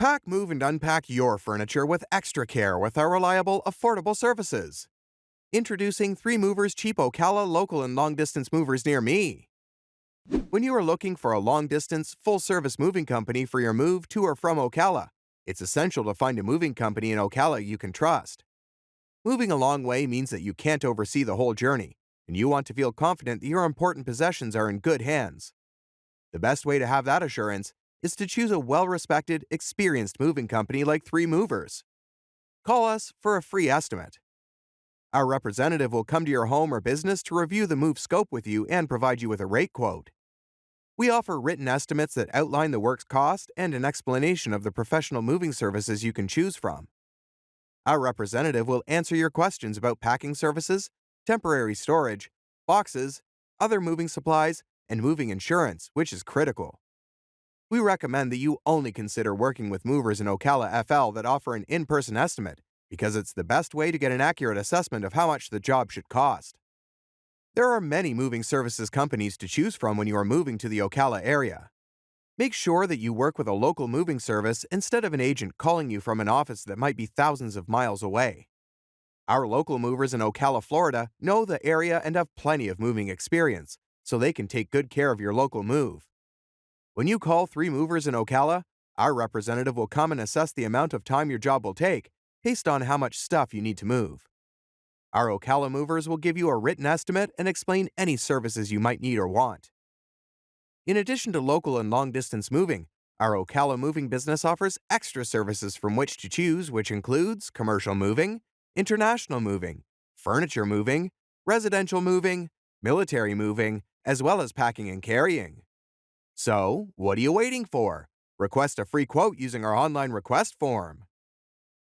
Pack, move, and unpack your furniture with extra care with our reliable, affordable services. Introducing 3 Movers Cheap Ocala local and long-distance movers near me. When you are looking for a long-distance, full-service moving company for your move to or from Ocala, it's essential to find a moving company in Ocala you can trust. Moving a long way means that you can't oversee the whole journey, and you want to feel confident that your important possessions are in good hands. The best way to have that assurance is to choose a well-respected, experienced moving company like 3 Movers. Call us for a free estimate. Our representative will come to your home or business to review the move scope with you and provide you with a rate quote. We offer written estimates that outline the work's cost and an explanation of the professional moving services you can choose from. Our representative will answer your questions about packing services, temporary storage, boxes, other moving supplies, and moving insurance, which is critical. We recommend that you only consider working with movers in Ocala FL that offer an in-person estimate because it's the best way to get an accurate assessment of how much the job should cost. There are many moving services companies to choose from when you are moving to the Ocala area. Make sure that you work with a local moving service instead of an agent calling you from an office that might be thousands of miles away. Our local movers in Ocala, Florida know the area and have plenty of moving experience, so they can take good care of your local move. When you call 3 Movers in Ocala, our representative will come and assess the amount of time your job will take based on how much stuff you need to move. Our Ocala movers will give you a written estimate and explain any services you might need or want. In addition to local and long-distance moving, our Ocala moving business offers extra services from which to choose, which includes commercial moving, international moving, furniture moving, residential moving, military moving, as well as packing and carrying. So, what are you waiting for? Request a free quote using our online request form.